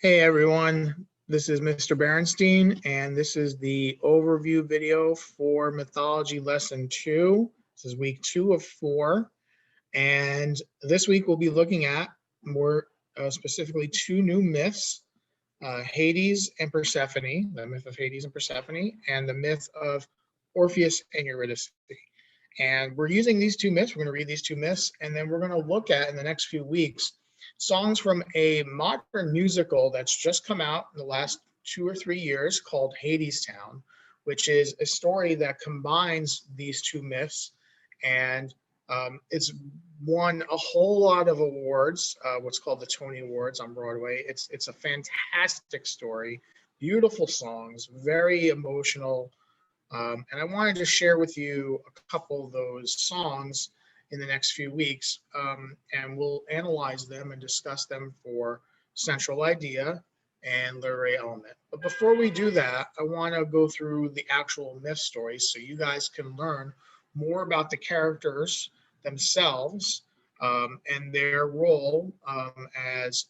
Hey everyone, this is Mr. Berenstein, and this is the overview video for Mythology Lesson 2. This is week 2 of 4, and this week we'll be looking at more specifically 2 new myths, Hades and Persephone, the myth of Hades and Persephone, and the myth of Orpheus and Eurydice. And we're using these 2 myths, we're going to read these 2 myths, and then we're going to look at, in the next few weeks, songs from a modern musical that's just come out in the last 2 or 3 years called Hadestown, which is a story that combines these 2 myths, and it's won a whole lot of awards, what's called the Tony Awards on Broadway. It's a fantastic story, beautiful songs, very emotional, and I wanted to share with you a couple of those songs in the next few weeks, and we'll analyze them and discuss them for central idea and literary element. But before we do that, I want to go through the actual myth stories so you guys can learn more about the characters themselves and their role as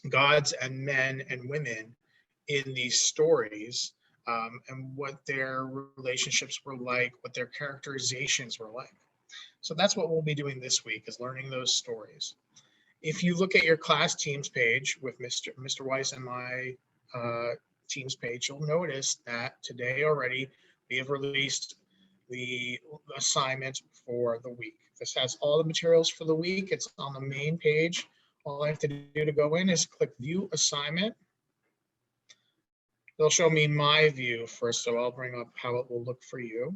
gods and men and women in these stories, and what their relationships were like, what their characterizations were like. So that's what we'll be doing this week, is learning those stories. If you look at your class teams page with Mr. Weiss and my teams page, you'll notice that today already we have released the assignment for the week. This has all the materials for the week. It's on the main page. All I have to do to go in is click View Assignment. They'll show me my view first, so I'll bring up how it will look for you.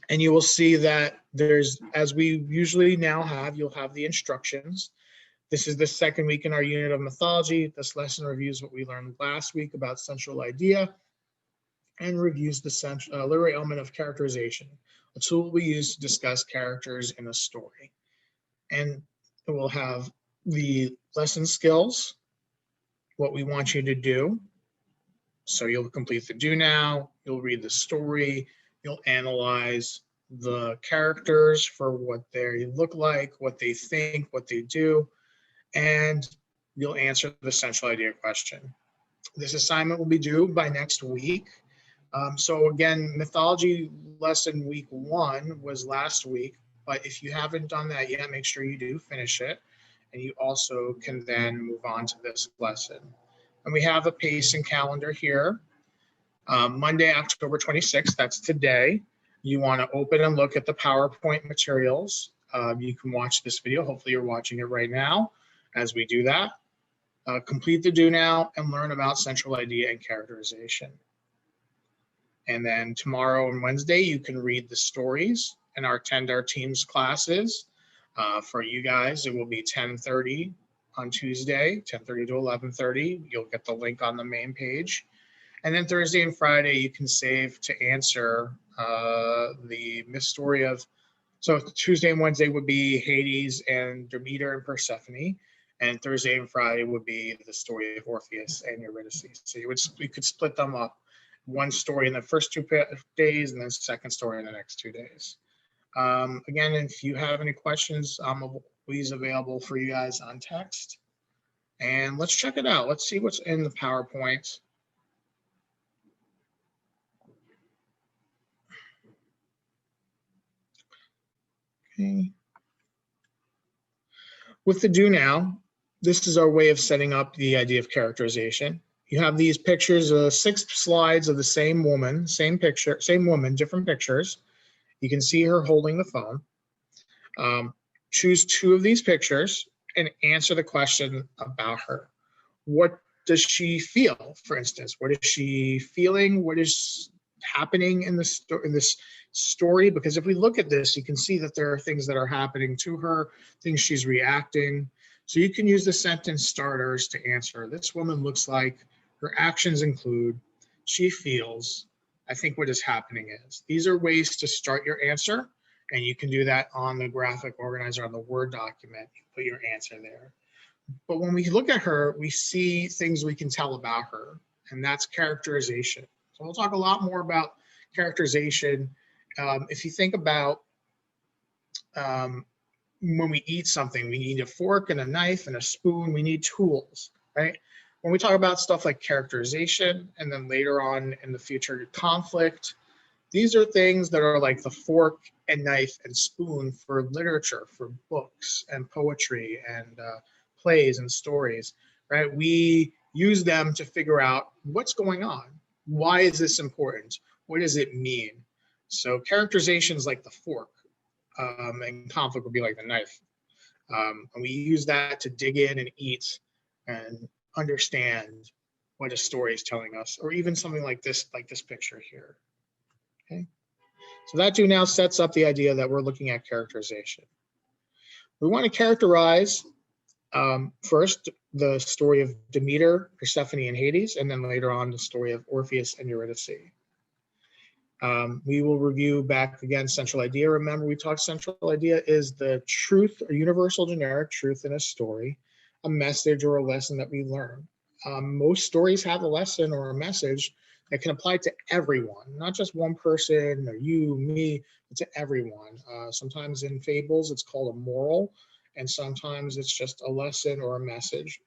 And you will see that there's, as we usually now have, you'll have the instructions. This is the second week in our unit of mythology. This lesson reviews what we learned last week about central idea and reviews the literary element of characterization, a tool we use to discuss characters in a story. And it will have the lesson skills, what we want you to do. So you'll complete the do now, you'll read the story, you'll analyze the characters for what they look like, what they think, what they do, and you'll answer the central idea question. This assignment will be due by next week. So again, mythology lesson week 1 was last week, but if you haven't done that yet, make sure you do finish it. And you also can then move on to this lesson. And we have a pacing calendar here. Monday, October 26th, that's today. You want to open and look at the PowerPoint materials. You can watch this video. Hopefully you're watching it right now as we do that. Complete the do now and learn about central idea and characterization. And then tomorrow and Wednesday, you can read the stories and attend our team's classes. For you guys, it will be 10:30 on Tuesday, 10:30 to 11:30. You'll get the link on the main page. And then Thursday and Friday, you can save to answer the myth story of, so Tuesday and Wednesday would be Hades and Demeter and Persephone. And Thursday and Friday would be the story of Orpheus and Eurydice. So you could split them up. One story in the first 2 days and then second story in the next 2 days. Again, if you have any questions, I'm always available for you guys on text. And let's check it out. Let's see what's in the PowerPoint. Okay. With the do now, this is our way of setting up the idea of characterization. You have these pictures, 6 slides of the same woman, same picture, same woman, different pictures. You can see her holding the phone. Choose 2 of these pictures and answer the question about her. What does she feel, for instance? What is she feeling? What is happening in this story? Because if we look at this, you can see that there are things that are happening to her, things she's reacting. So you can use the sentence starters to answer. This woman looks like, her actions include, she feels, I think what is happening is. These are ways to start your answer, and you can do that on the graphic organizer on the Word document. You put your answer there. But when we look at her, we see things we can tell about her, and that's characterization. So we'll talk a lot more about characterization. If you think about when we eat something, we need a fork and a knife and a spoon. We need tools, right? When we talk about stuff like characterization and then later on in the future, conflict, these are things that are like the fork and knife and spoon for literature, for books and poetry and plays and stories, right? We use them to figure out what's going on. Why is this important? What does it mean? So characterization is like the fork, and conflict would be like the knife. And we use that to dig in and eat and understand what a story is telling us, or even something like this picture here. Okay. So that too now sets up the idea that we're looking at characterization. We want to characterize first the story of Demeter, Persephone, and Hades, and then later on the story of Orpheus and Eurydice. We will review back again central idea. Remember, we talked central idea is the truth or universal generic truth in a story, a message or a lesson that we learn. Most stories have a lesson or a message that can apply to everyone, not just one person or you, me, but to everyone. Sometimes in fables, it's called a moral, and sometimes it's just a lesson or a message.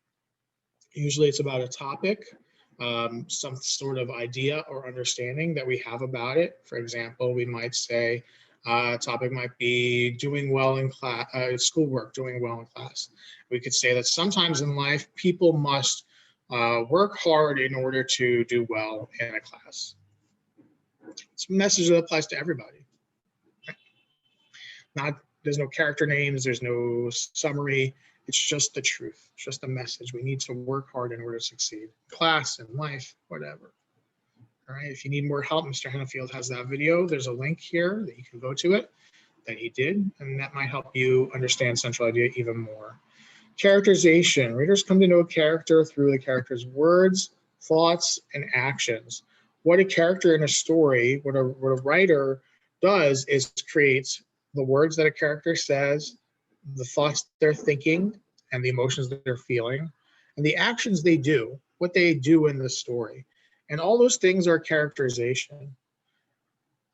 Usually it's about a topic, some sort of idea or understanding that we have about it. For example, we might say a topic might be doing well in class, schoolwork, doing well in class. We could say that sometimes in life, people must work hard in order to do well in a class. It's a message that applies to everybody. There's no character names, there's no summary. It's just the truth. It's just a message. We need to work hard in order to succeed. Class and life, whatever. All right. If you need more help, Mr. Hennefield has that video. There's a link here that you can go to it that he did, and that might help you understand central idea even more. Characterization. Readers come to know a character through the character's words, thoughts, and actions. What a character in a story, what a writer does is creates the words that a character says, the thoughts they're thinking, and the emotions that they're feeling, and the actions they do, what they do in the story. And all those things are characterization.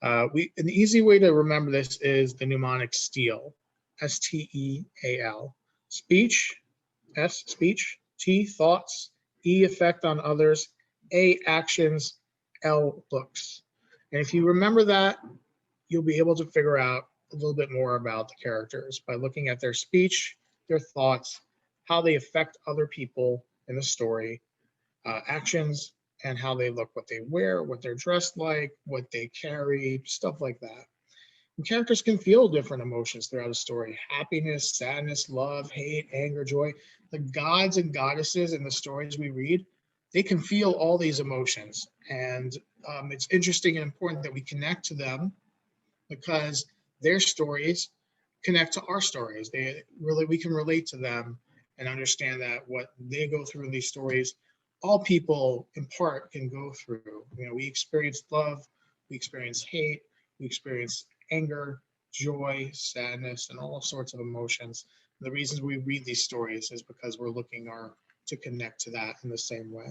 An easy way to remember this is the mnemonic STEAL, S-T-E-A-L. Speech, S, speech, T, thoughts, E, effect on others, A, actions, L, looks. And if you remember that, you'll be able to figure out a little bit more about the characters by looking at their speech, their thoughts, how they affect other people in the story, actions, and how they look, what they wear, what they're dressed like, what they carry, stuff like that. And characters can feel different emotions throughout a story: happiness, sadness, love, hate, anger, joy. The gods and goddesses in the stories we read, they can feel all these emotions. And it's interesting and important that we connect to them because their stories connect to our stories. We can relate to them and understand that what they go through in these stories, all people in part can go through. We experience love, we experience hate, we experience anger, joy, sadness, and all sorts of emotions. The reasons we read these stories is because we're looking to connect to that in the same way.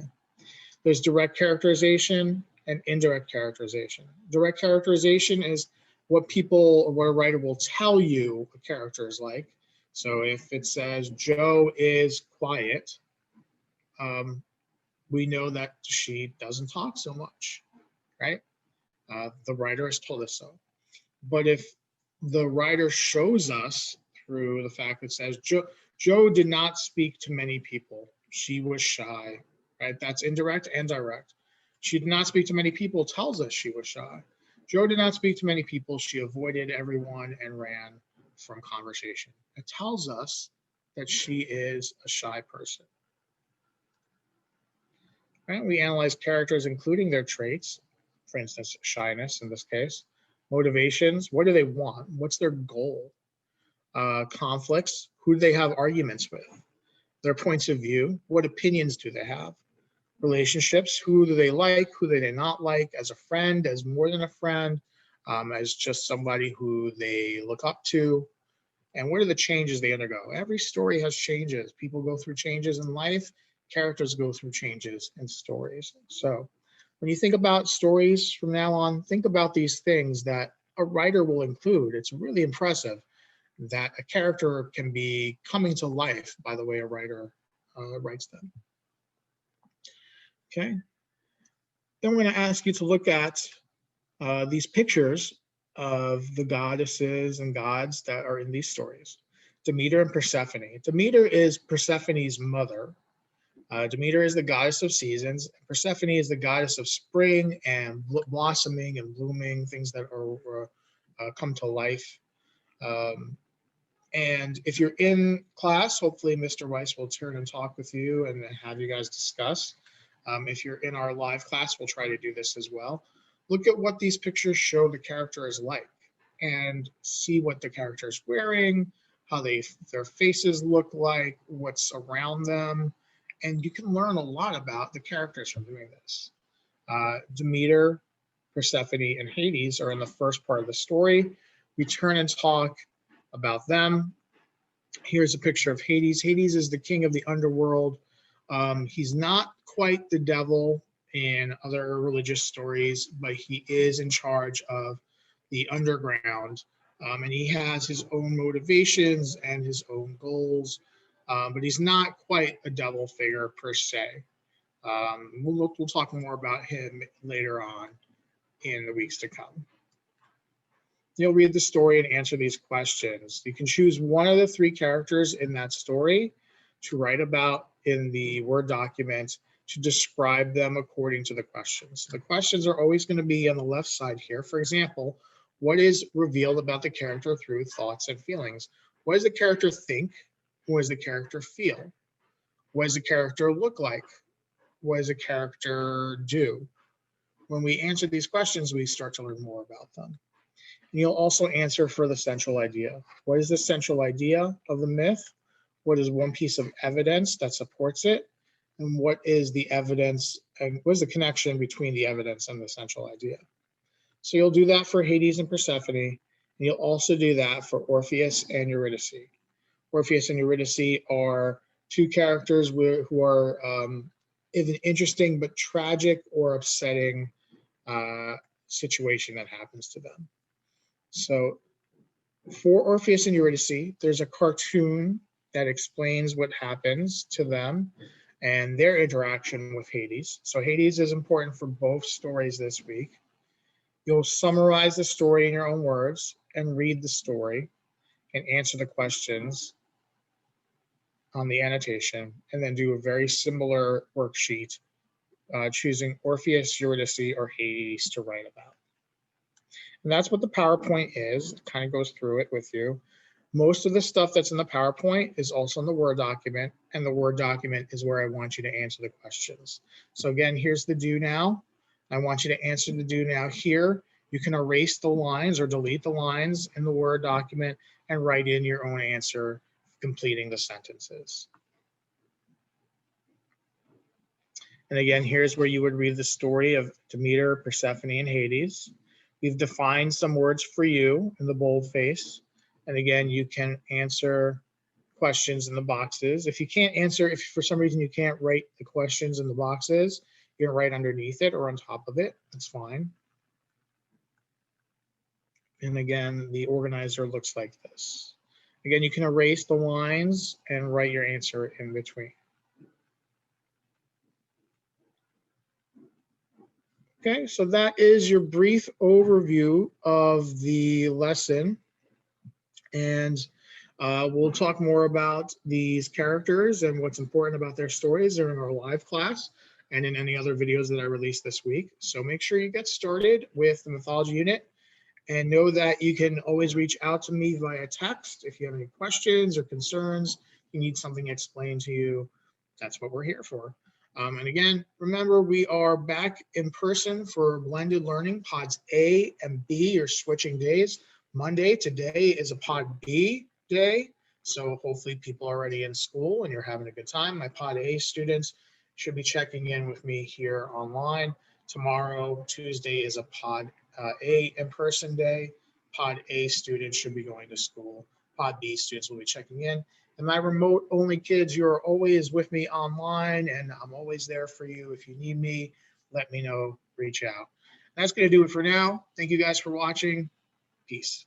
There's direct characterization and indirect characterization. Direct characterization is what a writer will tell you a character is like. So if it says Joe is quiet, we know that she doesn't talk so much, right? The writer has told us so. But if the writer shows us through the fact that says Joe did not speak to many people, she was shy, right? That's indirect and direct. She did not speak to many people tells us she was shy. Joe did not speak to many people. She avoided everyone and ran from conversation. It tells us that she is a shy person. Right? We analyze characters, including their traits, for instance, shyness in this case, motivations, what do they want? What's their goal? Conflicts, who do they have arguments with? Their points of view, what opinions do they have? Relationships, who do they like, who do they not like, as a friend, as more than a friend, as just somebody who they look up to, and what are the changes they undergo? Every story has changes. People go through changes in life. Characters go through changes in stories. So when you think about stories from now on, think about these things that a writer will include. It's really impressive. that a character can be coming to life by the way a writer writes them. Okay. Then we're going to ask you to look at these pictures of the goddesses and gods that are in these stories. Demeter and Persephone. Demeter is Persephone's mother. Demeter is the goddess of seasons. Persephone is the goddess of spring and blossoming and blooming, things that are come to life. And if you're in class, hopefully Mr. Weiss will turn and talk with you and have you guys discuss. If you're in our live class, we'll try to do this as well. Look at what these pictures show the character is like and see what the character is wearing, how their faces look like, what's around them. And you can learn a lot about the characters from doing this. Demeter, Persephone, and Hades are in the first part of the story. We turn and talk about them. Here's a picture of Hades. Hades is the king of the underworld. He's not quite the devil in other religious stories, but he is in charge of the underground. And he has his own motivations and his own goals, but he's not quite a devil figure per se. We'll talk more about him later on in the weeks to come. You'll read the story and answer these questions. You can choose one of the three characters in that story to write about in the Word document to describe them according to the questions. The questions are always going to be on the left side here. For example, what is revealed about the character through thoughts and feelings? What does the character think? What does the character feel? What does the character look like? What does the character do? When we answer these questions, we start to learn more about them. And you'll also answer for the central idea. What is the central idea of the myth? What is one piece of evidence that supports it? And what is the evidence and what is the connection between the evidence and the central idea? So you'll do that for Hades and Persephone, and you'll also do that for Orpheus and Eurydice. Orpheus and Eurydice are two characters who are in an interesting but tragic or upsetting situation that happens to them. So for Orpheus and Eurydice, there's a cartoon that explains what happens to them and their interaction with Hades. So Hades is important for both stories this week. You'll summarize the story in your own words and read the story and answer the questions on the annotation, and then do a very similar worksheet, choosing Orpheus, Eurydice, or Hades to write about. And that's what the PowerPoint is. It kind of goes through it with you. Most of the stuff that's in the PowerPoint is also in the Word document, and the Word document is where I want you to answer the questions. So again, here's the do now. I want you to answer the do now here. You can erase the lines or delete the lines in the Word document and write in your own answer, completing the sentences. And again, here's where you would read the story of Demeter, Persephone, and Hades. We've defined some words for you in the boldface. And again, you can answer questions in the boxes. If you can't answer, if for some reason you can't write the questions in the boxes, you can write underneath it or on top of it. That's fine. And again, the organizer looks like this. Again, you can erase the lines and write your answer in between. Okay, so that is your brief overview of the lesson. And we'll talk more about these characters and what's important about their stories during our live class and in any other videos that I release this week. So make sure you get started with the mythology unit, and know that you can always reach out to me via text if you have any questions or concerns, you need something explained to you. That's what we're here for. And again, remember, we are back in person for blended learning. Pods A and B are switching days. Monday, today is a pod B day. So hopefully people are already in school and you're having a good time. My pod A students should be checking in with me here online. Tomorrow, Tuesday, is a pod A in-person day. Pod A students should be going to school. Pod B students will be checking in. And my remote only kids, you're always with me online, and I'm always there for you. If you need me, let me know, reach out. That's going to do it for now. Thank you guys for watching. Peace.